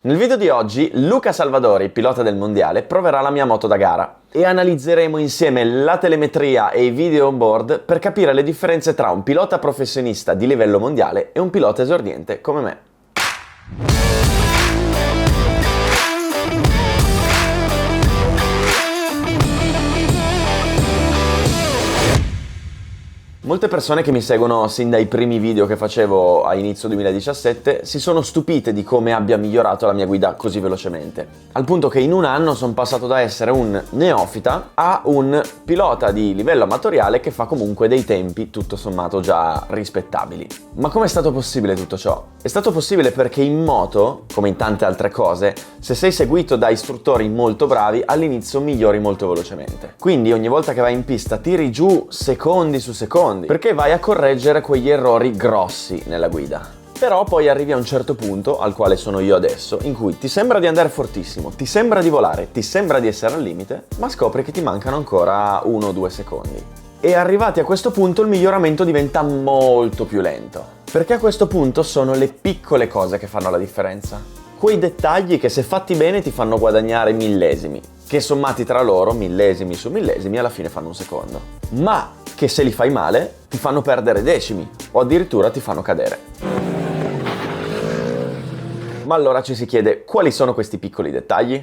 Nel video di oggi Luca Salvadori, pilota del mondiale, proverà la mia moto da gara e analizzeremo insieme la telemetria e i video on board per capire le differenze tra un pilota professionista di livello mondiale e un pilota esordiente come me. Molte persone che mi seguono sin dai primi video che facevo a inizio 2017 si sono stupite di come abbia migliorato la mia guida così velocemente, al punto che in un anno sono passato da essere un neofita a un pilota di livello amatoriale che fa comunque dei tempi tutto sommato già rispettabili. Ma com'è stato possibile tutto ciò? È stato possibile perché in moto, come in tante altre cose, se sei seguito da istruttori molto bravi, all'inizio migliori molto velocemente. Quindi ogni volta che vai in pista tiri giù secondi su secondi, perché vai a correggere quegli errori grossi nella guida. Però poi arrivi a un certo punto, al quale sono io adesso, in cui ti sembra di andare fortissimo, ti sembra di volare, ti sembra di essere al limite, ma scopri che ti mancano ancora 1 o 2 secondi. E arrivati a questo punto il miglioramento diventa molto più lento. Perché a questo punto sono le piccole cose che fanno la differenza. Quei dettagli che se fatti bene ti fanno guadagnare millesimi, che sommati tra loro, millesimi su millesimi, alla fine fanno un secondo. Ma che se li fai male ti fanno perdere decimi o addirittura ti fanno cadere. Ma allora ci si chiede quali sono questi piccoli dettagli?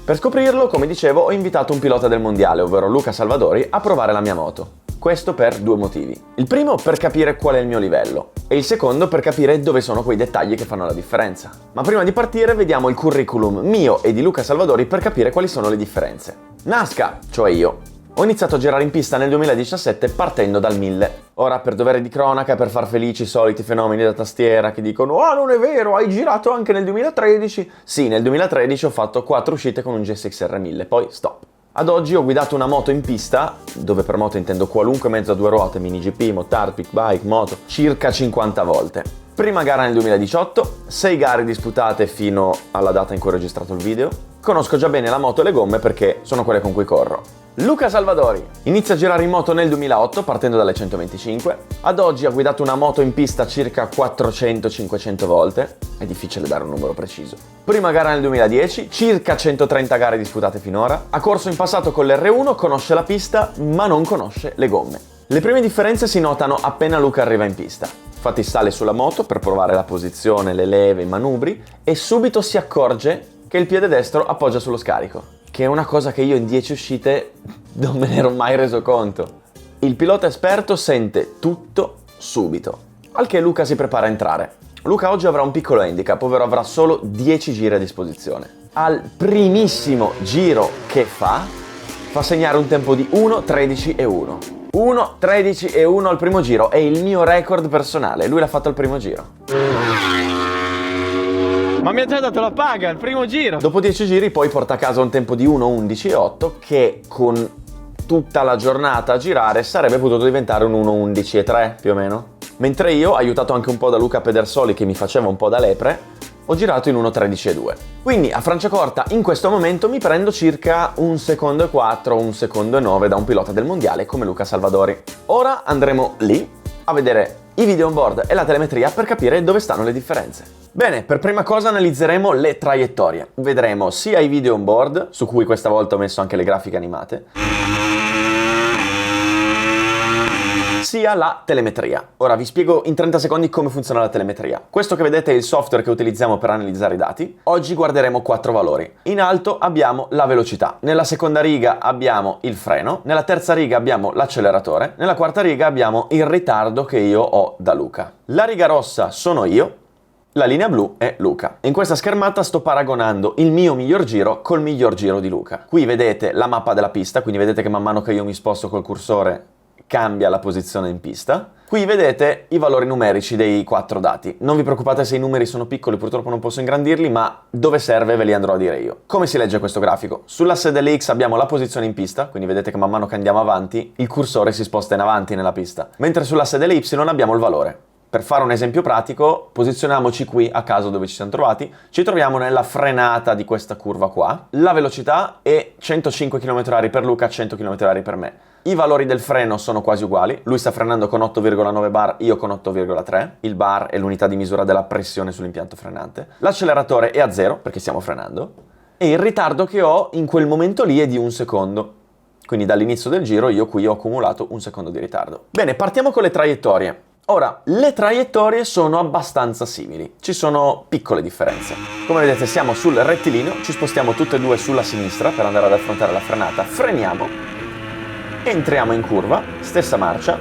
Per scoprirlo, come dicevo, ho invitato un pilota del mondiale, ovvero Luca Salvadori, a provare la mia moto. Questo per 2 motivi. Il primo per capire qual è il mio livello e il secondo per capire dove sono quei dettagli che fanno la differenza. Ma prima di partire vediamo il curriculum mio e di Luca Salvadori per capire quali sono le differenze. Nasca, cioè io. Ho iniziato a girare in pista nel 2017 partendo dal 1000. Ora, per dovere di cronaca, per far felici i soliti fenomeni da tastiera che dicono «Oh, non è vero, hai girato anche nel 2013?» Sì, nel 2013 ho fatto 4 uscite con un GSX-R 1000, poi stop. Ad oggi ho guidato una moto in pista, dove per moto intendo qualunque mezzo a 2 ruote, mini GP, motard, pick bike, moto, circa 50 volte. Prima gara nel 2018, 6 gare disputate fino alla data in cui ho registrato il video. Conosco già bene la moto e le gomme perché sono quelle con cui corro. Luca Salvadori inizia a girare in moto nel 2008 partendo dalle 125. Ad oggi ha guidato una moto in pista circa 400-500 volte. È difficile dare un numero preciso. Prima gara nel 2010, circa 130 gare disputate finora. Ha corso in passato con l'R1, conosce la pista ma non conosce le gomme. Le prime differenze si notano appena Luca arriva in pista. Infatti sale sulla moto per provare la posizione, le leve, i manubri e subito si accorge che il piede destro appoggia sullo scarico, che è una cosa che io in 10 uscite non me ne ero mai reso conto. Il pilota esperto sente tutto subito, al che Luca si prepara a entrare. Luca oggi avrà un piccolo handicap, ovvero avrà solo 10 giri a disposizione. Al primissimo giro che fa segnare un tempo di 1:13:1. 1:13:1 al primo giro, è il mio record personale, lui l'ha fatto al primo giro. Ma mi ha già dato la paga al primo giro. Dopo 10 giri poi porta a casa un tempo di 1:11:8 che con tutta la giornata a girare sarebbe potuto diventare un 1:11:3 più o meno. Mentre io, aiutato anche un po' da Luca Pedersoli che mi faceva un po' da lepre, ho girato in 1:13:2. Quindi a Franciacorta in questo momento mi prendo circa 1,4 secondi, 1,9 secondi da un pilota del mondiale come Luca Salvadori. Ora andremo lì a vedere i video on board e la telemetria per capire dove stanno le differenze. Bene, per prima cosa analizzeremo le traiettorie. Vedremo sia i video on board, su cui questa volta ho messo anche le grafiche animate, sia la telemetria. Ora vi spiego in 30 secondi come funziona la telemetria. Questo che vedete è il software che utilizziamo per analizzare i dati. Oggi guarderemo 4 valori. In alto abbiamo la velocità, nella seconda riga abbiamo il freno, nella terza riga abbiamo l'acceleratore, nella quarta riga abbiamo il ritardo che io ho da Luca. La riga rossa sono io, la linea blu è Luca. In questa schermata sto paragonando il mio miglior giro col miglior giro di Luca. Qui vedete la mappa della pista, quindi vedete che man mano che io mi sposto col cursore cambia la posizione in pista. Qui vedete i valori numerici dei 4 dati. Non vi preoccupate se i numeri sono piccoli, purtroppo non posso ingrandirli, ma dove serve ve li andrò a dire io. Come si legge questo grafico? Sull'asse delle X abbiamo la posizione in pista, quindi vedete che man mano che andiamo avanti, il cursore si sposta in avanti nella pista. Mentre sull'asse delle Y abbiamo il valore. Per fare un esempio pratico, posizioniamoci qui a caso dove ci siamo trovati, ci troviamo nella frenata di questa curva qua, la velocità è 105 km/h per Luca, 100 km/h per me. I valori del freno sono quasi uguali, lui sta frenando con 8,9 bar, io con 8,3, il bar è l'unità di misura della pressione sull'impianto frenante, l'acceleratore è a 0 perché stiamo frenando, e il ritardo che ho in quel momento lì è di 1 secondo, quindi dall'inizio del giro io qui ho accumulato 1 secondo di ritardo. Bene, partiamo con le traiettorie. Ora, le traiettorie sono abbastanza simili, ci sono piccole differenze. Come vedete siamo sul rettilineo, ci spostiamo tutte e due sulla sinistra per andare ad affrontare la frenata, freniamo, entriamo in curva, stessa marcia,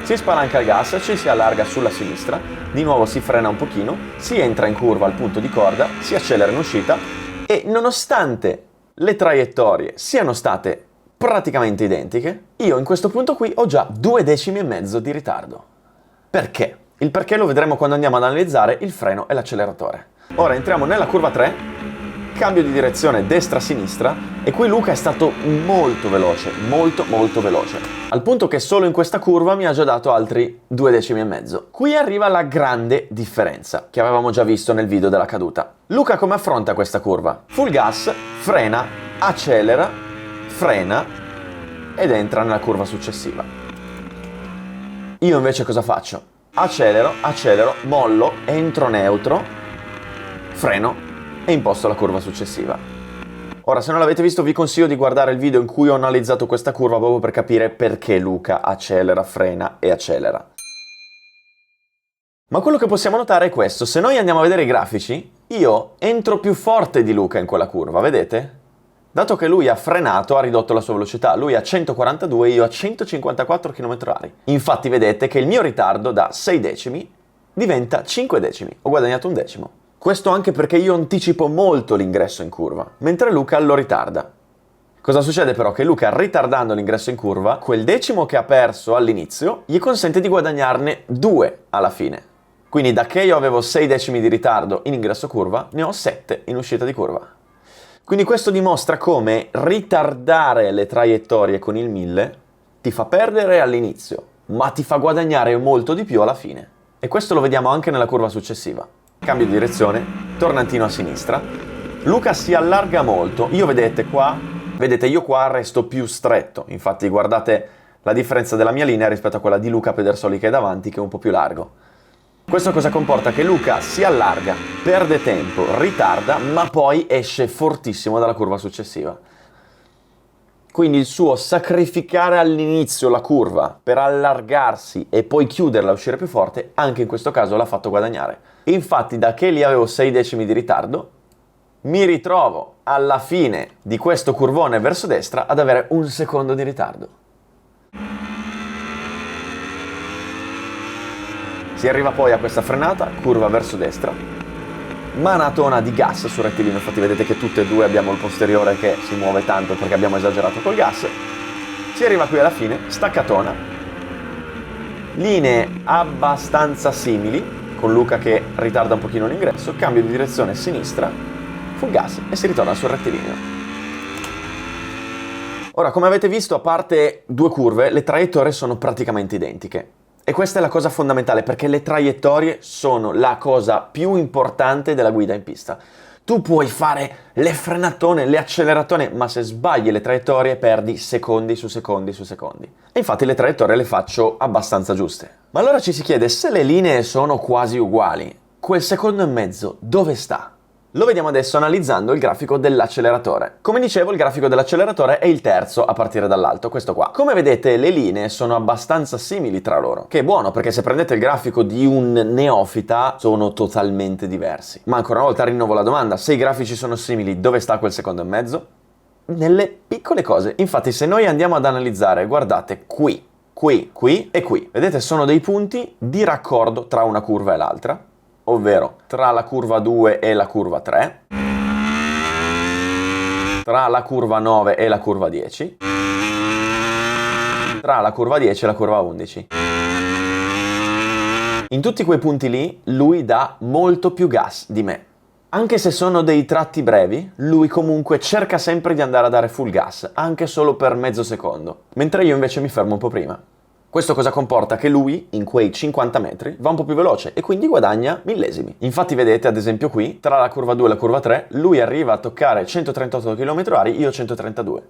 si spalanca il gas, ci si allarga sulla sinistra, di nuovo si frena un pochino, si entra in curva al punto di corda, si accelera in uscita e nonostante le traiettorie siano state praticamente identiche, io in questo punto qui ho già 2 decimi e mezzo di ritardo. Perché? Il perché lo vedremo quando andiamo ad analizzare il freno e l'acceleratore. Ora entriamo nella curva 3, cambio di direzione destra-sinistra e qui Luca è stato molto veloce, molto veloce. Al punto che solo in questa curva mi ha già dato altri 2 decimi e mezzo. Qui arriva la grande differenza che avevamo già visto nel video della caduta. Luca come affronta questa curva? Full gas, frena, accelera, frena ed entra nella curva successiva. Io invece cosa faccio? Accelero, mollo, entro neutro, freno e imposto la curva successiva. Ora, se non l'avete visto, vi consiglio di guardare il video in cui ho analizzato questa curva proprio per capire perché Luca accelera, frena e accelera. Ma quello che possiamo notare è questo: se noi andiamo a vedere i grafici, io entro più forte di Luca in quella curva, vedete? Dato che lui ha frenato, ha ridotto la sua velocità, lui a 142 e io a 154 km/h. Infatti vedete che il mio ritardo da 6 decimi diventa 5 decimi, ho guadagnato un decimo. Questo anche perché io anticipo molto l'ingresso in curva, mentre Luca lo ritarda. Cosa succede però? Che Luca, ritardando l'ingresso in curva, quel decimo che ha perso all'inizio gli consente di guadagnarne 2 alla fine. Quindi da che io avevo 6 decimi di ritardo in ingresso curva, ne ho 7 in uscita di curva. Quindi questo dimostra come ritardare le traiettorie con il 1000 ti fa perdere all'inizio, ma ti fa guadagnare molto di più alla fine. E questo lo vediamo anche nella curva successiva. Cambio di direzione, tornantino a sinistra, Luca si allarga molto, vedete io qua resto più stretto, infatti guardate la differenza della mia linea rispetto a quella di Luca Pedersoli che è davanti, che è un po' più largo. Questo cosa comporta? Che Luca si allarga, perde tempo, ritarda, ma poi esce fortissimo dalla curva successiva. Quindi il suo sacrificare all'inizio la curva per allargarsi e poi chiuderla e uscire più forte, anche in questo caso l'ha fatto guadagnare. Infatti da che lì avevo 6 decimi di ritardo, mi ritrovo alla fine di questo curvone verso destra ad avere 1 secondo di ritardo. Si arriva poi a questa frenata, curva verso destra, manatona di gas sul rettilineo, infatti vedete che tutte e due abbiamo il posteriore che si muove tanto perché abbiamo esagerato col gas. Si arriva qui alla fine, staccatona, linee abbastanza simili, con Luca che ritarda un pochino l'ingresso, cambio di direzione sinistra, full gas e si ritorna sul rettilineo. Ora, come avete visto, a parte 2 curve, le traiettorie sono praticamente identiche. E questa è la cosa fondamentale, perché le traiettorie sono la cosa più importante della guida in pista. Tu puoi fare le frenatone, le acceleratone, ma se sbagli le traiettorie perdi secondi su secondi su secondi. E infatti le traiettorie le faccio abbastanza giuste. Ma allora ci si chiede, se le linee sono quasi uguali, quel secondo e mezzo dove sta? Lo vediamo adesso analizzando il grafico dell'acceleratore. Come dicevo, il grafico dell'acceleratore è il terzo a partire dall'alto, questo qua. Come vedete, le linee sono abbastanza simili tra loro, che è buono perché se prendete il grafico di un neofita sono totalmente diversi. Ma ancora una volta rinnovo la domanda, se i grafici sono simili, dove sta quel secondo e mezzo? Nelle piccole cose. Infatti, se noi andiamo ad analizzare, guardate qui, qui e qui. Vedete, sono dei punti di raccordo tra una curva e l'altra, ovvero tra la curva 2 e la curva 3, tra la curva 9 e la curva 10, tra la curva 10 e la curva 11. In tutti quei punti lì lui dà molto più gas di me. Anche se sono dei tratti brevi, lui comunque cerca sempre di andare a dare full gas, anche solo per mezzo secondo, mentre io invece mi fermo un po' prima. Questo cosa comporta? Che lui, in quei 50 metri, va un po' più veloce e quindi guadagna millesimi. Infatti vedete, ad esempio qui, tra la curva 2 e la curva 3, lui arriva a toccare 138 km/h, io 132.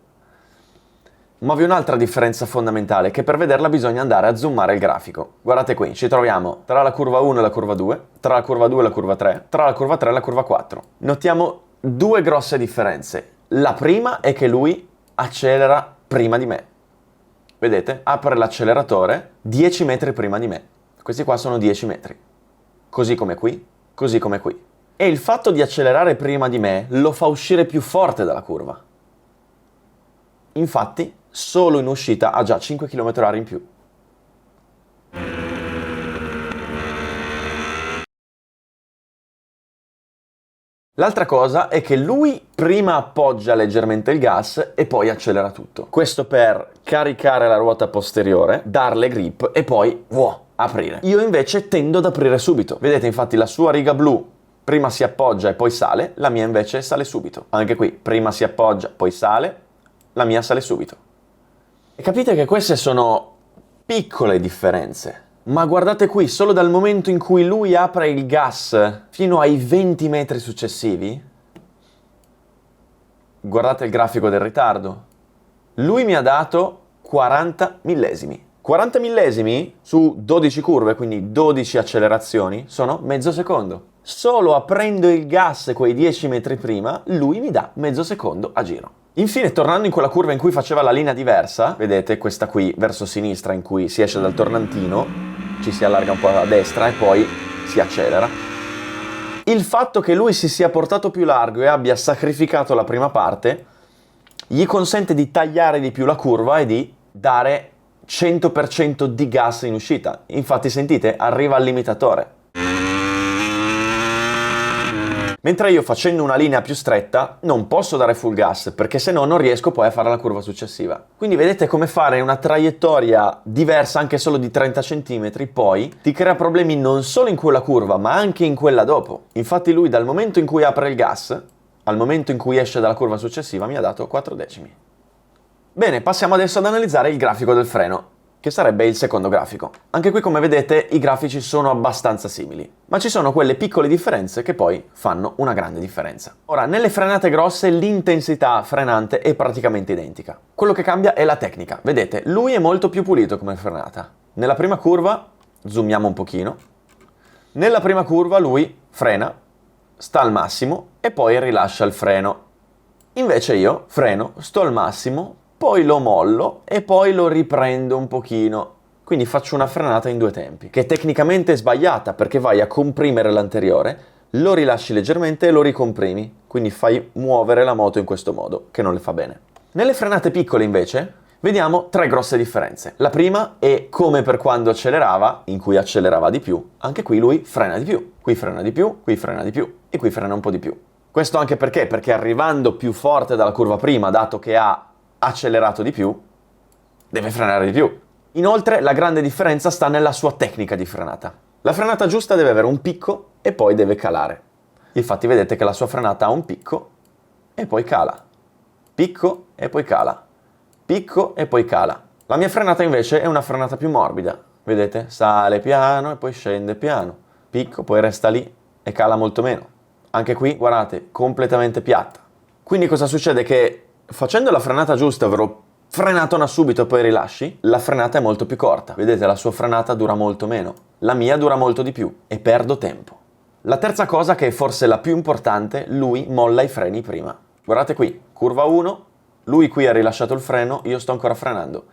Ma vi è un'altra differenza fondamentale che per vederla bisogna andare a zoomare il grafico. Guardate qui, ci troviamo tra la curva 1 e la curva 2, tra la curva 2 e la curva 3, tra la curva 3 e la curva 4. Notiamo due grosse differenze. La prima è che lui accelera prima di me. Vedete? Apre l'acceleratore 10 metri prima di me. Questi qua sono 10 metri. Così come qui, così come qui. E il fatto di accelerare prima di me lo fa uscire più forte dalla curva. Infatti, solo in uscita ha già 5 km/h in più. L'altra cosa è che lui prima appoggia leggermente il gas e poi accelera tutto. Questo per caricare la ruota posteriore, darle grip e poi, aprire. Io invece tendo ad aprire subito. Vedete infatti la sua riga blu prima si appoggia e poi sale, la mia invece sale subito. Anche qui, prima si appoggia, poi sale, la mia sale subito. E capite che queste sono piccole differenze. Ma guardate qui, solo dal momento in cui lui apre il gas fino ai 20 metri successivi, guardate il grafico del ritardo, lui mi ha dato 40 millesimi. 40 millesimi su 12 curve, quindi 12 accelerazioni, sono mezzo secondo. Solo aprendo il gas quei 10 metri prima, lui mi dà mezzo secondo a giro. Infine, tornando in quella curva in cui faceva la linea diversa, vedete questa qui verso sinistra in cui si esce dal tornantino, ci si allarga un po' a destra e poi si accelera. Il fatto che lui si sia portato più largo e abbia sacrificato la prima parte gli consente di tagliare di più la curva e di dare 100% di gas in uscita. Infatti sentite, arriva al limitatore. Mentre io facendo una linea più stretta non posso dare full gas perché se no non riesco poi a fare la curva successiva. Quindi vedete come fare una traiettoria diversa anche solo di 30 cm poi ti crea problemi non solo in quella curva ma anche in quella dopo. Infatti lui dal momento in cui apre il gas al momento in cui esce dalla curva successiva mi ha dato 4 decimi. Bene, passiamo adesso ad analizzare il grafico del freno, che sarebbe il secondo grafico. Anche qui, come vedete, i grafici sono abbastanza simili, ma ci sono quelle piccole differenze che poi fanno una grande differenza. Ora, nelle frenate grosse l'intensità frenante è praticamente identica. Quello che cambia è la tecnica. Vedete, lui è molto più pulito come frenata. Nella prima curva, zoomiamo un pochino, nella prima curva lui frena, sta al massimo e poi rilascia il freno. Invece io freno, sto al massimo, poi lo mollo e poi lo riprendo un pochino. Quindi faccio una frenata in due tempi, che tecnicamente è sbagliata perché vai a comprimere l'anteriore, lo rilasci leggermente e lo ricomprimi. Quindi fai muovere la moto in questo modo, che non le fa bene. Nelle frenate piccole invece vediamo tre grosse differenze. La prima è come per quando accelerava, in cui accelerava di più. Anche qui lui frena di più, qui frena di più, qui frena di più e qui frena un po' di più. Questo anche perché arrivando più forte dalla curva prima, dato che ha accelerato di più, deve frenare di più. Inoltre la grande differenza sta nella sua tecnica di frenata. La frenata giusta deve avere un picco e poi deve calare. Infatti vedete che la sua frenata ha un picco e poi cala. Picco e poi cala. Picco e poi cala. La mia frenata invece è una frenata più morbida. Vedete? Sale piano e poi scende piano. Picco, poi resta lì e cala molto meno. Anche qui, guardate, completamente piatta. Quindi cosa succede? Che facendo la frenata giusta, ovvero frenatona subito e poi rilasci, la frenata è molto più corta. Vedete, la sua frenata dura molto meno. La mia dura molto di più e perdo tempo. La terza cosa, che è forse la più importante, lui molla i freni prima. Guardate qui, curva 1, lui qui ha rilasciato il freno, io sto ancora frenando.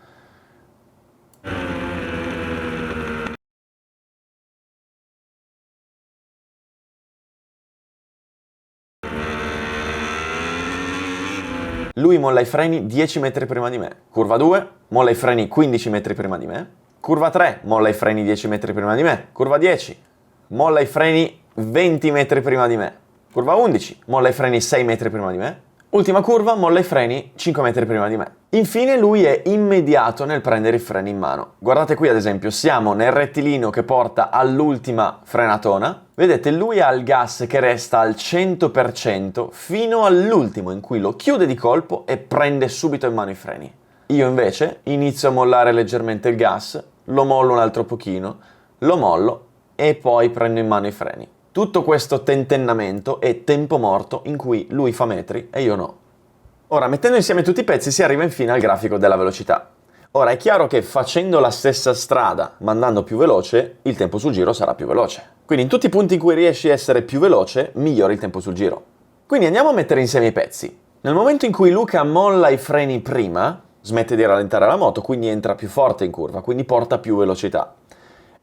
Lui molla i freni 10 metri prima di me. Curva 2, molla i freni 15 metri prima di me. Curva 3, molla i freni 10 metri prima di me. Curva 10, molla i freni 20 metri prima di me. Curva 11, molla i freni 6 metri prima di me. Ultima curva, molla i freni 5 metri prima di me. Infine lui è immediato nel prendere i freni in mano. Guardate qui ad esempio, siamo nel rettilineo che porta all'ultima frenatona. Vedete, lui ha il gas che resta al 100% fino all'ultimo in cui lo chiude di colpo e prende subito in mano i freni. Io invece inizio a mollare leggermente il gas, lo mollo un altro pochino, lo mollo e poi prendo in mano i freni. Tutto questo tentennamento è tempo morto in cui lui fa metri e io no. Ora, mettendo insieme tutti i pezzi si arriva infine al grafico della velocità. Ora, è chiaro che facendo la stessa strada, ma andando più veloce, il tempo sul giro sarà più veloce. Quindi in tutti i punti in cui riesci a essere più veloce, migliori il tempo sul giro. Quindi andiamo a mettere insieme i pezzi. Nel momento in cui Luca molla i freni prima, smette di rallentare la moto, quindi entra più forte in curva, quindi porta più velocità.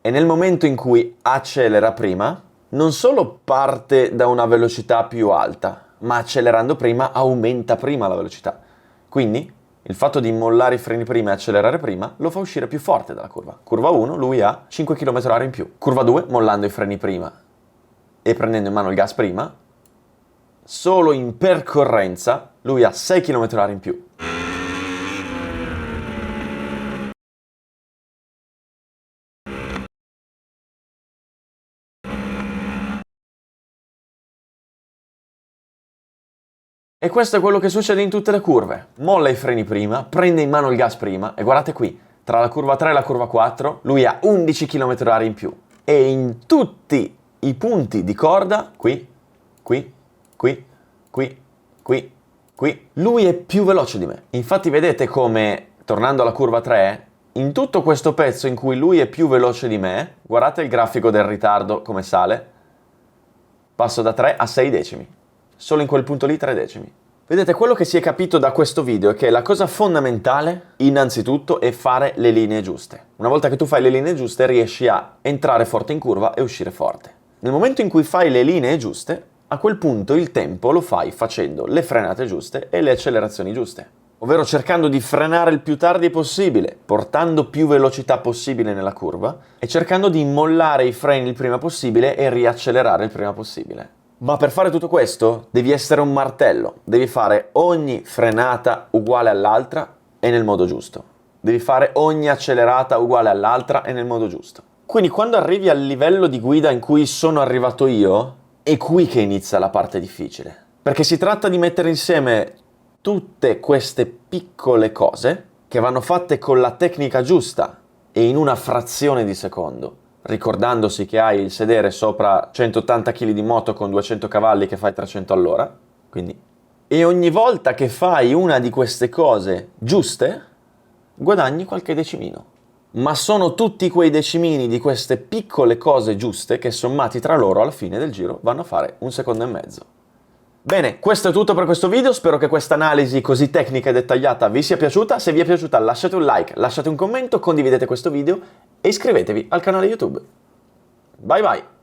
E nel momento in cui accelera prima, non solo parte da una velocità più alta, ma accelerando prima aumenta prima la velocità. Quindi il fatto di mollare i freni prima e accelerare prima lo fa uscire più forte dalla curva. Curva 1 lui ha 5 km/h in più. Curva 2 mollando i freni prima e prendendo in mano il gas prima, solo in percorrenza lui ha 6 km/h in più. E questo è quello che succede in tutte le curve. Molla i freni prima, prende in mano il gas prima e guardate qui, tra la curva 3 e la curva 4 lui ha 11 km/h in più. E in tutti i punti di corda, qui, lui è più veloce di me. Infatti vedete come, tornando alla curva 3, in tutto questo pezzo in cui lui è più veloce di me, guardate il grafico del ritardo come sale, passo da 3 a 6 decimi. Solo in quel punto lì 3 decimi. Vedete, quello che si è capito da questo video è che la cosa fondamentale, innanzitutto, è fare le linee giuste. Una volta che tu fai le linee giuste, riesci a entrare forte in curva e uscire forte. Nel momento in cui fai le linee giuste, a quel punto il tempo lo fai facendo le frenate giuste e le accelerazioni giuste. Ovvero cercando di frenare il più tardi possibile, portando più velocità possibile nella curva e cercando di mollare i freni il prima possibile e riaccelerare il prima possibile. Ma per fare tutto questo devi essere un martello, devi fare ogni frenata uguale all'altra e nel modo giusto. Devi fare ogni accelerata uguale all'altra e nel modo giusto. Quindi quando arrivi al livello di guida in cui sono arrivato io, è qui che inizia la parte difficile. Perché si tratta di mettere insieme tutte queste piccole cose che vanno fatte con la tecnica giusta e in una frazione di secondo. Ricordandosi che hai il sedere sopra 180 kg di moto con 200 cavalli che fai 300 all'ora, quindi. E ogni volta che fai una di queste cose giuste, guadagni qualche decimino. Ma sono tutti quei decimini di queste piccole cose giuste che sommati tra loro alla fine del giro vanno a fare 1,5 secondi. Bene, questo è tutto per questo video, spero che questa analisi così tecnica e dettagliata vi sia piaciuta. Se vi è piaciuta lasciate un like, lasciate un commento, condividete questo video e iscrivetevi al canale YouTube. Bye bye!